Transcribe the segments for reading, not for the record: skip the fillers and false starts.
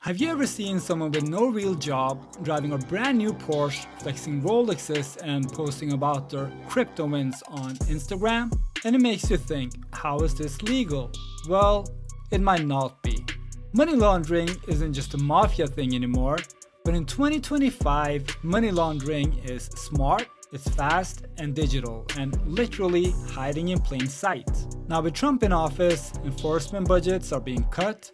Have you ever seen someone with no real job driving a brand new Porsche, flexing Rolexes, and posting about their crypto wins on Instagram? And it makes you think, how is this legal? Well, it might not be. Money laundering isn't just a mafia thing anymore, but in 2025, money laundering is smart, it's fast and digital, and literally hiding in plain sight. Now, with Trump in office, enforcement budgets are being cut,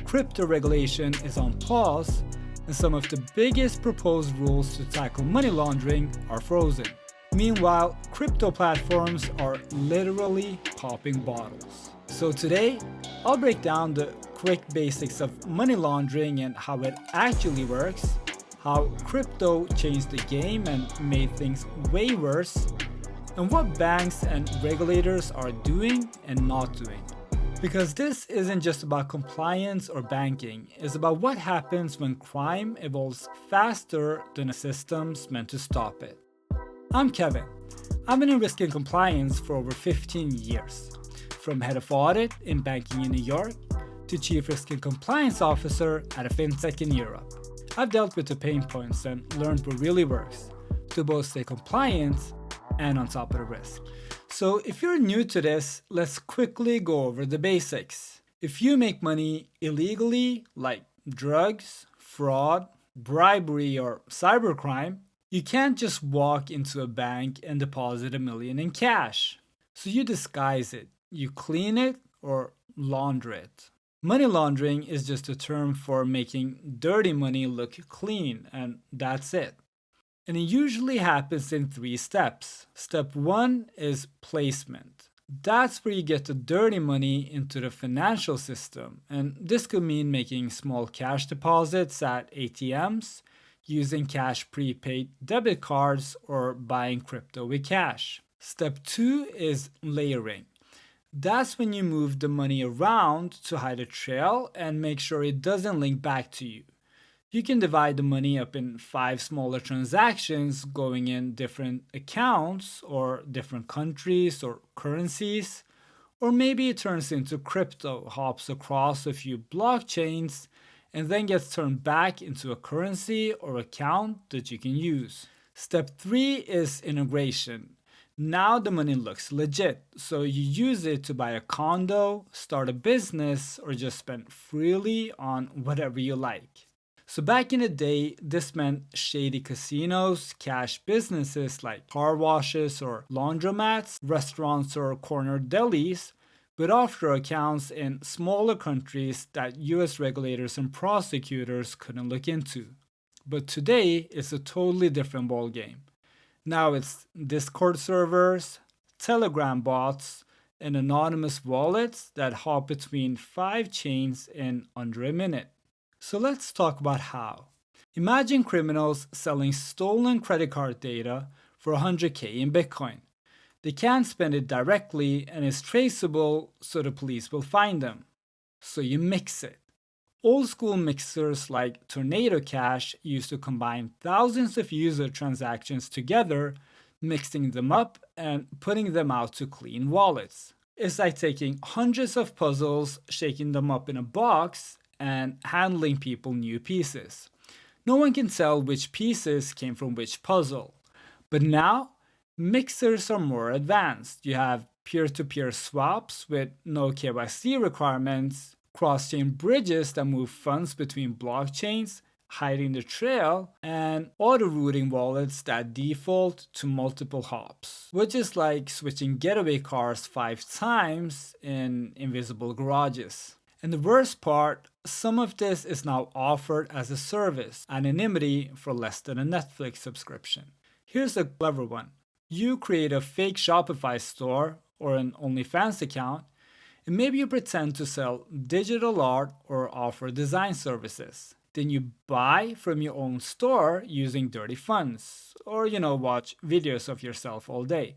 crypto regulation is on pause, and some of the biggest proposed rules to tackle money laundering are frozen. Meanwhile, crypto platforms are literally popping bottles. So today, I'll break down the quick basics of money laundering and how it actually works, how crypto changed the game and made things way worse, and what banks and regulators are doing and not doing. Because this isn't just about compliance or banking, it's about what happens when crime evolves faster than the systems meant to stop it. I'm Kevin. I've been in risk and compliance for over 15 years. From head of audit in banking in New York to chief risk and compliance officer at a fintech in Europe. I've dealt with the pain points and learned what really works to both stay compliant and on top of the risk. So if you're new to this, let's quickly go over the basics. If you make money illegally, like drugs, fraud, bribery, or cybercrime, you can't just walk into a bank and deposit $1 million in cash. So you disguise it, you clean it, or launder it. Money laundering is just a term for making dirty money look clean, and that's it. And it usually happens in 3 steps. Step 1 is placement. That's where you get the dirty money into the financial system. And this could mean making small cash deposits at ATMs, using cash prepaid debit cards, or buying crypto with cash. Step 2 is layering. That's when you move the money around to hide a trail and make sure it doesn't link back to you. You can divide the money up in 5 smaller transactions going in different accounts or different countries or currencies. Or maybe it turns into crypto, hops across a few blockchains, and then gets turned back into a currency or account that you can use. Step 3 is integration. Now the money looks legit, so you use it to buy a condo, start a business, or just spend freely on whatever you like. So back in the day, this meant shady casinos, cash businesses like car washes or laundromats, restaurants or corner delis, with offshore accounts in smaller countries that US regulators and prosecutors couldn't look into. But today, it's a totally different ballgame. Now it's Discord servers, Telegram bots, and anonymous wallets that hop between 5 chains in under a minute. So let's talk about how. Imagine criminals selling stolen credit card data for 100K in Bitcoin. They can't spend it directly and it's traceable, so the police will find them. So you mix it. Old school mixers like Tornado Cash used to combine thousands of user transactions together, mixing them up and putting them out to clean wallets. It's like taking hundreds of puzzles, shaking them up in a box, and handling people new pieces. No one can tell which pieces came from which puzzle. But now, mixers are more advanced. You have peer-to-peer swaps with no KYC requirements, cross-chain bridges that move funds between blockchains, hiding the trail, and auto-routing wallets that default to multiple hops, which is like switching getaway cars 5 times in invisible garages. And the worst part, some of this is now offered as a service, anonymity for less than a Netflix subscription. Here's a clever one. You create a fake Shopify store or an OnlyFans account, and maybe you pretend to sell digital art or offer design services. Then you buy from your own store using dirty funds, or watch videos of yourself all day.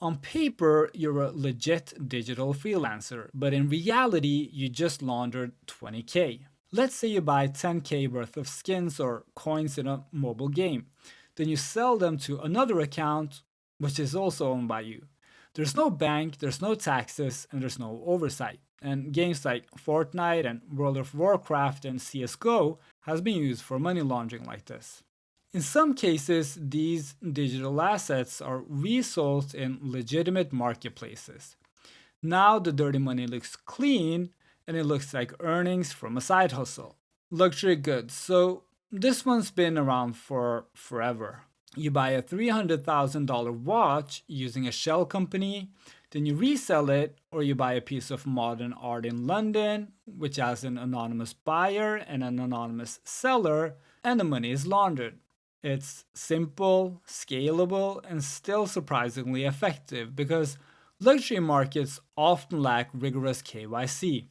On paper, you're a legit digital freelancer, but in reality, you just laundered 20K. Let's say you buy 10K worth of skins or coins in a mobile game. Then you sell them to another account, which is also owned by you. There's no bank, there's no taxes, and there's no oversight. and games like Fortnite and World of Warcraft and CSGO has been used for money laundering like this. In some cases, these digital assets are resold in legitimate marketplaces. Now the dirty money looks clean and it looks like earnings from a side hustle. Luxury goods. So this one's been around for forever. You buy a $300,000 watch using a shell company, then you resell it, or you buy a piece of modern art in London, which has an anonymous buyer and an anonymous seller, and the money is laundered. It's simple, scalable, and still surprisingly effective because luxury markets often lack rigorous KYC.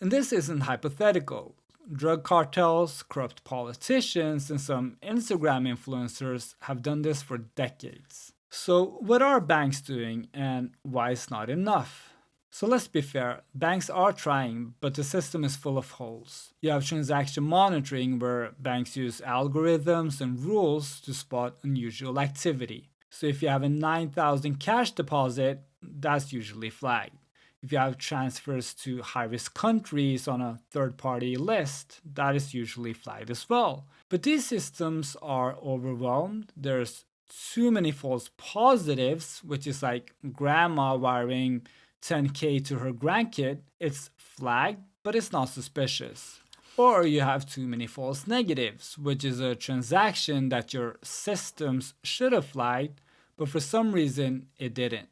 And this isn't hypothetical. Drug cartels, corrupt politicians, and some Instagram influencers have done this for decades. So, what are banks doing and why it's not enough? So, let's be fair, banks are trying, but the system is full of holes. You have transaction monitoring where banks use algorithms and rules to spot unusual activity. So, if you have a 9,000 cash deposit, that's usually flagged. If you have transfers to high risk countries on a third party list, that is usually flagged as well. But these systems are overwhelmed. There's too many false positives, which is like grandma wiring 10K to her grandkid. It's flagged, but it's not suspicious. Or you have too many false negatives, which is a transaction that your systems should have flagged, but for some reason it didn't.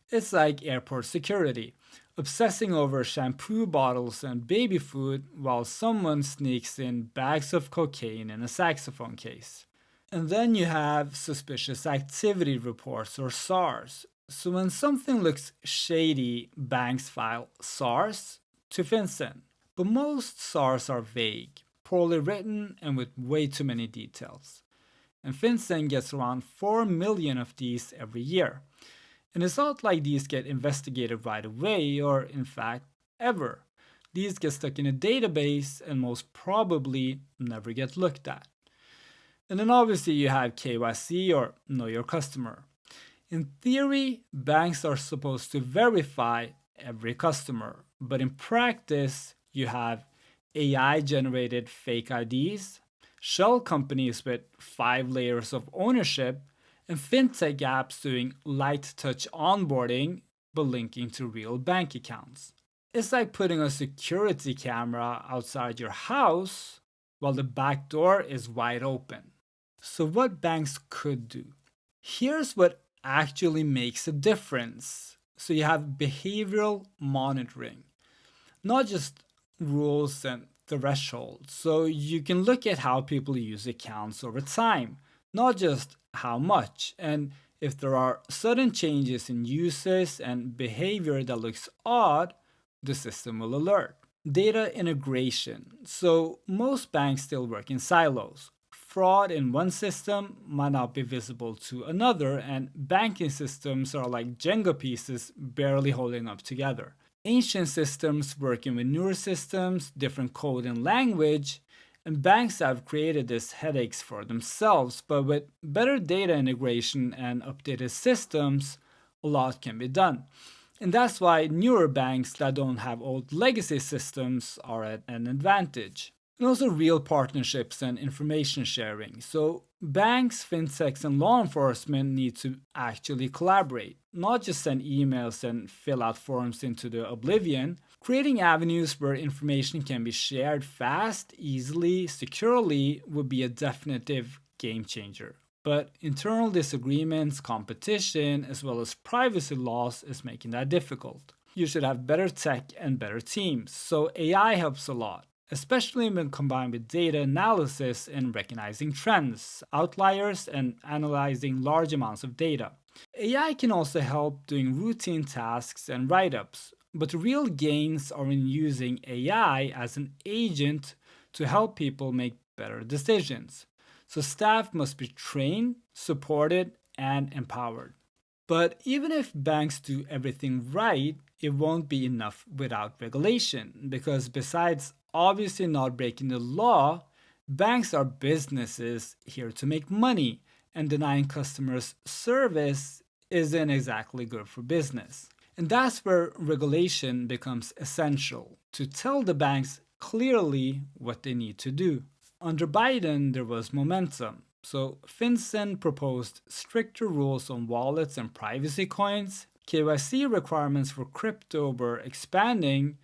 It's like airport security, obsessing over shampoo bottles and baby food while someone sneaks in bags of cocaine in a saxophone case. And then you have suspicious activity reports or SARS. So when something looks shady, banks file SARS to FinCEN. But most SARS are vague, poorly written, and with way too many details. And FinCEN gets around 4 million of these every year. And it's not like these get investigated right away or, in fact, ever. These get stuck in a database and most probably never get looked at. And then obviously you have KYC or Know Your Customer. In theory, banks are supposed to verify every customer, but in practice, you have AI-generated fake IDs, shell companies with 5 layers of ownership, and fintech apps doing light touch onboarding but linking to real bank accounts. It's like putting a security camera outside your house while the back door is wide open. So, what banks could do? Here's what actually makes a difference. So, you have behavioral monitoring, not just rules and thresholds. So, you can look at how people use accounts over time, not just how much. And if there are sudden changes in uses and behavior that looks odd, the system will alert. Data integration. So most banks still work in silos. Fraud in one system might not be visible to another, and banking systems are like Jenga pieces barely holding up together. Ancient systems working with newer systems, different code and language, and banks have created these headaches for themselves, but with better data integration and updated systems, a lot can be done. And that's why newer banks that don't have old legacy systems are at an advantage. And also real partnerships and information sharing. So banks, fintechs, and law enforcement need to actually collaborate, not just send emails and fill out forms into the oblivion. Creating avenues where information can be shared fast, easily, securely would be a definitive game changer. But internal disagreements, competition, as well as privacy laws is making that difficult. You should have better tech and better teams, so AI helps a lot, especially when combined with data analysis and recognizing trends, outliers, and analyzing large amounts of data. AI can also help doing routine tasks and write-ups, but the real gains are in using AI as an agent to help people make better decisions. So staff must be trained, supported, and empowered. But even if banks do everything right, it won't be enough without regulation, because besides obviously not breaking the law, banks are businesses here to make money, and denying customers service isn't exactly good for business. And that's where regulation becomes essential to tell the banks clearly what they need to do. Under Biden, there was momentum. So FinCEN proposed stricter rules on wallets and privacy coins. KYC requirements for crypto were expanding,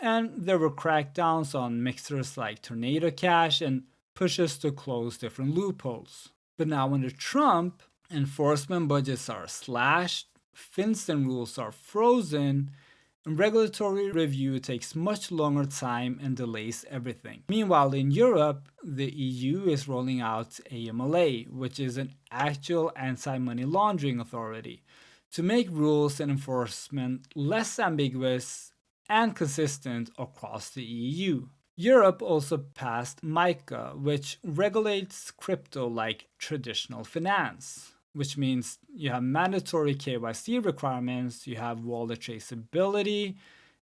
and there were crackdowns on mixers like Tornado Cash and pushes to close different loopholes. But now under Trump, enforcement budgets are slashed, FinCEN rules are frozen, and regulatory review takes much longer time and delays everything. Meanwhile, in Europe, the EU is rolling out AMLA, which is an actual anti-money laundering authority, to make rules and enforcement less ambiguous and consistent across the EU. Europe also passed MiCA, which regulates crypto like traditional finance, which means you have mandatory KYC requirements, you have wallet traceability,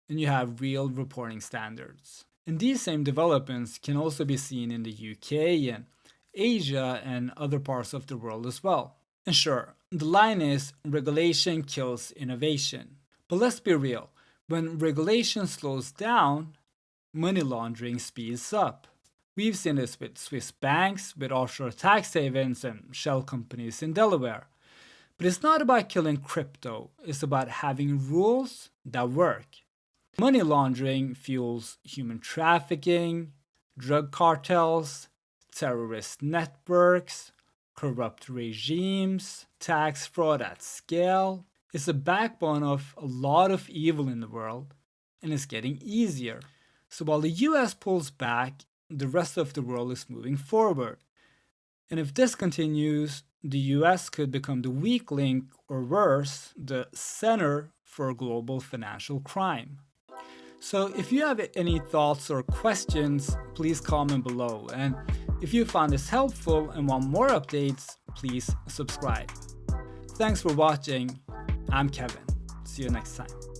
and you have real reporting standards. And these same developments can also be seen in the UK and Asia and other parts of the world as well. And sure, the line is regulation kills innovation. But let's be real, when regulation slows down, money laundering speeds up. We've seen this with Swiss banks, with offshore tax havens, and shell companies in Delaware. But it's not about killing crypto, it's about having rules that work. Money laundering fuels human trafficking, drug cartels, terrorist networks, corrupt regimes, tax fraud at scale. It's the backbone of a lot of evil in the world, and it's getting easier. So while the US pulls back, the rest of the world is moving forward. And if this continues, the US could become the weak link, or worse, the center for global financial crime. So if you have any thoughts or questions, please comment below. And if you found this helpful and want more updates, please subscribe. Thanks for watching. I'm Kevin. See you next time.